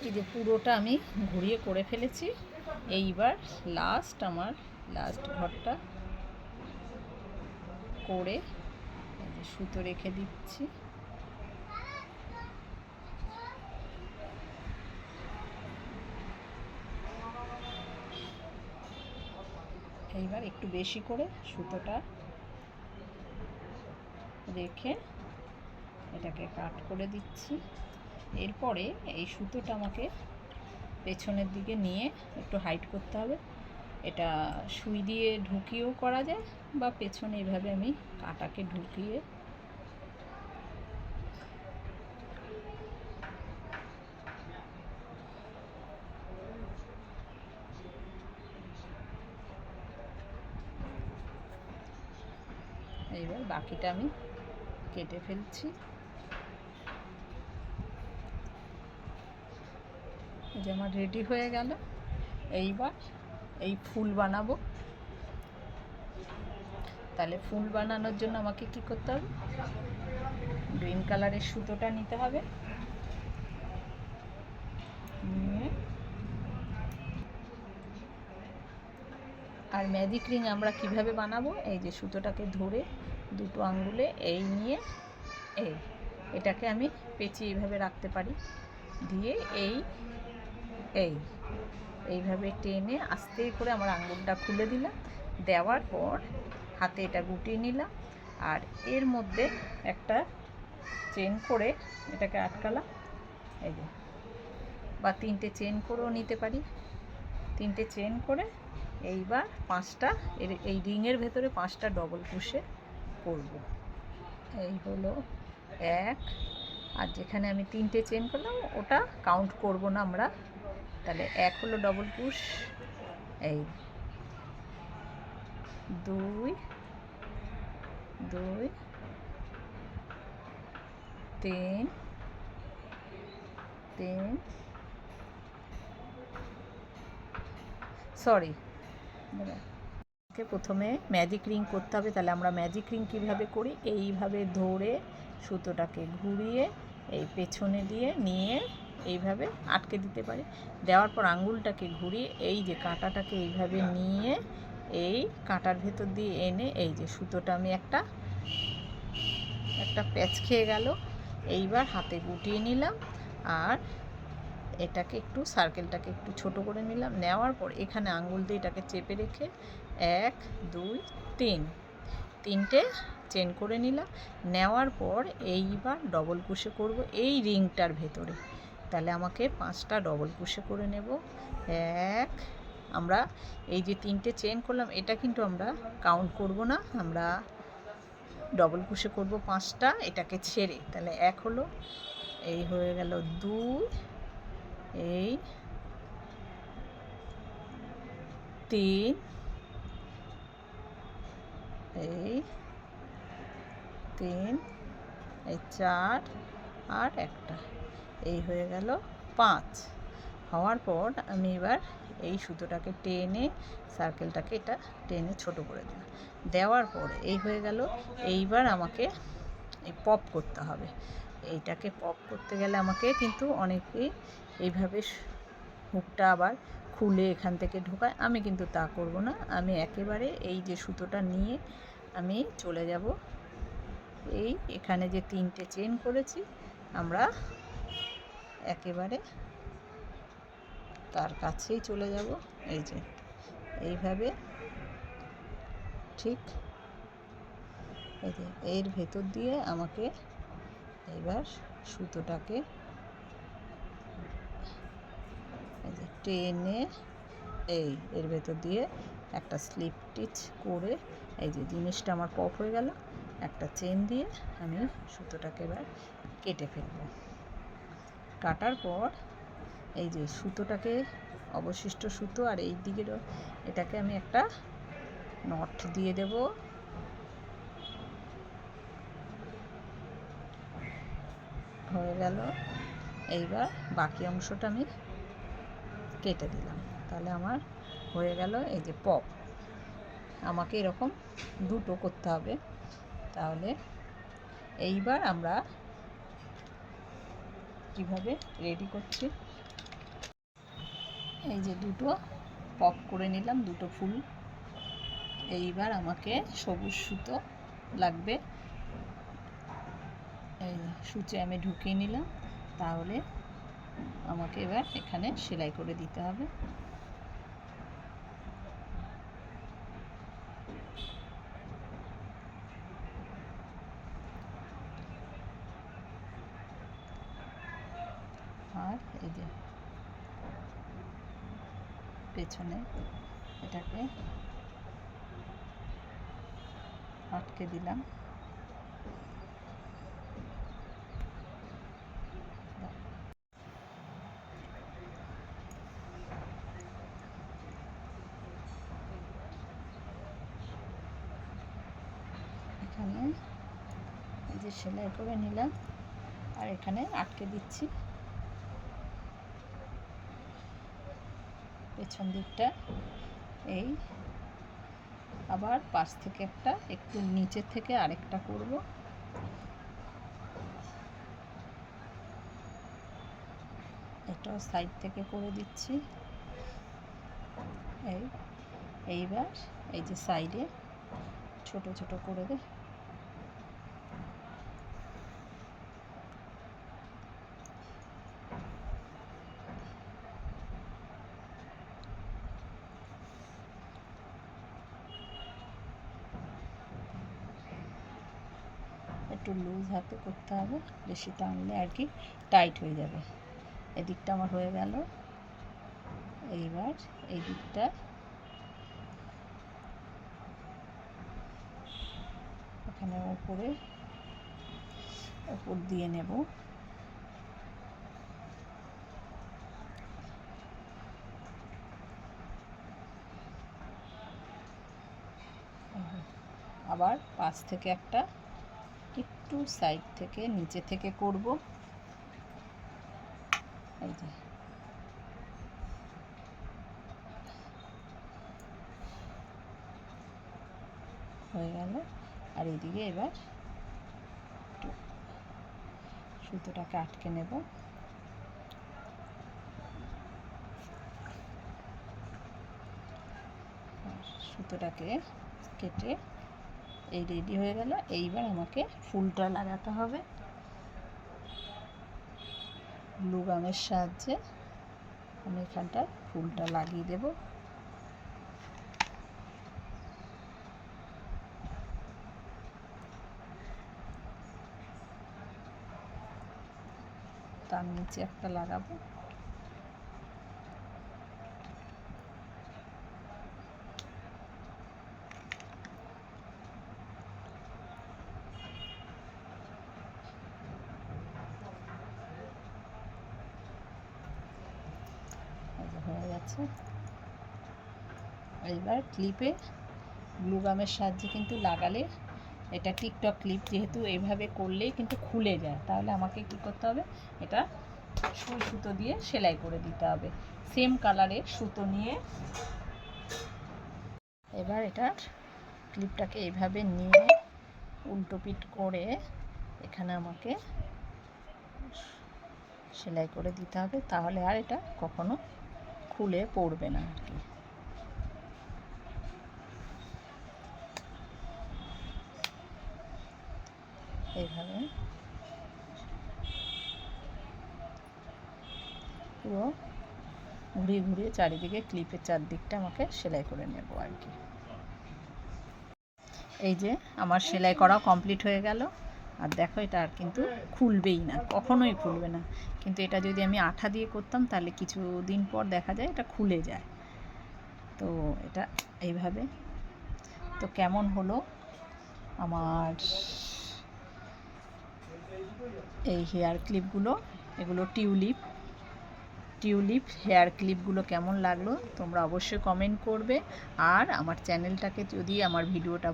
এই যে পুরোটা আমি ঘুরিয়ে করে ফেলেছি। এইবার আমার লাস্ট ঘরটা করে এই যে সুতো রেখে দিচ্ছি। এইবার একটু বেশি করে সুতোটা রেখে এটাকে কাট করে দিচ্ছি। এরপরে এই সুতোটা আমাকে পেছনের দিকে নিয়ে একটু হাইট করতে হবে। এটা সুই দিয়ে ঢুকিয়েও করা যায়, বা পেছনে এভাবে আমি কাটাকে ঢুকিয়ে এইবার বাকিটা আমি কেটে ফেলছি। এই যে আমার রেডি হয়ে গেল। এইবার এই ফুল বানাবো। তাহলে ফুল বানানোর জন্য আমাকে কি করতে হবে, গ্রিন কালারের সুতোটা নিতে হবে। নিয়ে আর ম্যাজিক রিং আমরা কিভাবে বানাবো, এই যে সুতোটাকে ধরে দুটো আঙ্গুলে এই নিয়ে এটাকে আমি পেঁচিয়ে এইভাবে রাখতে পারি। দিয়ে এইভাবে টেনে আস্তে করে আমার আঙ্গুলটা খুলে দিলাম। দেওয়ার পর হাতে এটা গুটিয়ে নিলাম, আর এর মধ্যে একটা চেন করে এটাকে আটকালাম। এই যে, বা 3টে চেন করেও নিতে পারি। 3টে চেন করে এইবার 5টা এই রিংয়ের ভেতরে 5টা ডবল ক্রোশে করব। এই হলো 1, আর যেখানে আমি 3টে চেন করলাম ওটা কাউন্ট করব না আমরা। তাহলে 1 হলো ডবল ক্রোশ, এই 2 2 3 3 সরি প্রথমে ম্যাজিক রিং করতে হবে। তাহলে আমরা ম্যাজিক রিং কীভাবে করি, এইভাবে ধরে সুতোটাকে ঘুরিয়ে এই পেছনে দিয়ে নিয়ে এইভাবে আটকে দিতে পারি। দেওয়ার পর আঙ্গুলটাকে ঘুরিয়ে এই যে কাঁটাটাকে এইভাবে নিয়ে এই কাঁটার ভেতর দিয়ে এনে এই যে সুতোটা আমি একটা প্যাচ খেয়ে গেল। এইবার হাতে গুটিয়ে নিলাম, আর এটাকে একটু সার্কেলটাকে একটু ছোট করে নিলাম। নেওয়ার পর এখানে আঙ্গুল দিয়ে এটাকে চেপে রেখে 1 2 3 3টে চেন করে নিলাম। নেওয়ার পর এইবার ডবল ক্রোশে করব এই রিংটার ভেতরে। তাহলে আমাকে 5টা ডবল ক্রোশে করে নেব। আমরা এই যে 3টে চেন করলাম এটা কিন্তু আমরা কাউন্ট করব না, আমরা ডবল ক্রোশে করব 5টা এটাকে ছেড়ে। তাহলে 1 হলো, এই হয়ে গেল 2, এই 3, এই 3, এই 4, আর একটা, এই হয়ে গেল 5। হওয়ার পর আমি এবার এই সুতোটাকে টেনে সার্কেলটাকে এটা টেনে ছোট করে দিলাম। দেওয়ার পর এই হয়ে গেল। এইবার আমাকে এই পপ করতে হবে। এইটাকে পপ করতে গেলে আমাকে কিন্তু অনেকেই এইভাবে হুকটা আবার খুলে এখান থেকে ঢোকায়, আমি কিন্তু তা করব না। আমি একেবারে এই যে সুতোটা নিয়ে আমি চলে যাব এই এখানে যে 3টে চেন করেছি আমরা একেবারে তার কাছেই চলে যাব। এই যে এইভাবে ঠিক এই যে এর ভেতর দিয়ে আমাকে এবার সুতোটাকে এই যে টেনে এর ভেতর দিয়ে একটা স্লিপ স্টিচ করে এই যে জিনিসটা আমার পপ হয়ে গেল। একটা চেন দিয়ে আমি সুতোটাকে এবার কেটে ফেলব। কাটার পর এই যে সুতোটাকে অবশিষ্ট সুতো আর এই দিকেরও এটাকে আমি একটা নট দিয়ে দেব। হয়ে গেল। এইবার বাকি অংশটা আমি কেটে দিলাম। তাহলে আমার হয়ে গেল এই যে পপ। আমাকে এরকম 2টো করতে হবে। তাহলে এইবার আমরা কিভাবে রেডি করছি এই যে দুটো পপ করে নিলাম, দুটো ফুল। এইবার আমাকে সবুজ সুতো লাগবে, এই সূচে আমি ঢুকিয়ে নিলাম। তাহলে আমাকে এবার এখানে সেলাই করে দিতে হবে। আর এই যে পেছনে এটাকে আটকে দিলাম। এখানে এই যে সেলাই করে নিলাম, আর এখানে আটকে দিচ্ছি পেছন দিকটা। এই আবার পাশ থেকে একটা, একটু নিচে থেকে আরেকটা করব। এটাও সাইড থেকে করে দিচ্ছি। এইবার এই যে সাইডে ছোট ছোট করে দে। একটু লুজ হাতে করতে হবে, বেশি টানলে আর কি টাইট হয়ে যাবে। এদিকটা আমার হয়ে গেল। এইবার এই দিকটা এখানে উপর দিয়ে নেব। আবার পাশ থেকে একটা, একটু সাইড থেকে নিচে থেকে করব। এই যে হয়ে গেল। আর এইদিকে এবার একটু সুতোটাকে আটকে নেব। সুতোটাকে কেটে এই রেডি হয়ে গেল। এইবার আমাকে ফুলটা লাগাতে হবে গ্লু গামের সাহায্যে। আমি এখানটা ফুলটা লাগিয়ে দেব। তার নিচে একটা লাগাবো। হয়ে গেছে। এইবার ক্লিপে গ্লু গামের সাহায্যে কিন্তু লাগালে, এটা টিকটক ক্লিপ যেহেতু, এইভাবে করলেই কিন্তু খুলে যায়। তাহলে আমাকে কি করতে হবে, এটা সুই সুতো দিয়ে সেলাই করে দিতে হবে, সেম কালারের সুতো নিয়ে। এবার এটার ক্লিপটাকে এইভাবে নিয়ে উল্টো পিঠ করে এখানে আমাকে সেলাই করে দিতে হবে। তাহলে আর এটা কখনো খুলে পড়বে না আর কি। এইভাবে পুরো ঘুরিয়ে ঘুরিয়ে চারিদিকে ক্লিপের চারদিকটা আমাকে সেলাই করে নেব আর কি। এই যে আমার সেলাই করা কমপ্লিট হয়ে গেল। আর দেখো, এটা আর কিন্তু খুলবেই না, কখনোই খুলবে না। কিন্তু এটা যদি আমি আঠা দিয়ে করতাম তাহলে কিছুদিন পর দেখা যায় এটা খুলে যায়। তো এটা এইভাবে। তো কেমন হলো আমার এই হেয়ার ক্লিপগুলো, এগুলো টিউলিপ হেয়ার ক্লিপগুলো কেমন লাগলো তোমরা অবশ্যই কমেন্ট করবে। আর আমার চ্যানেলটাকে, যদি আমার ভিডিওটা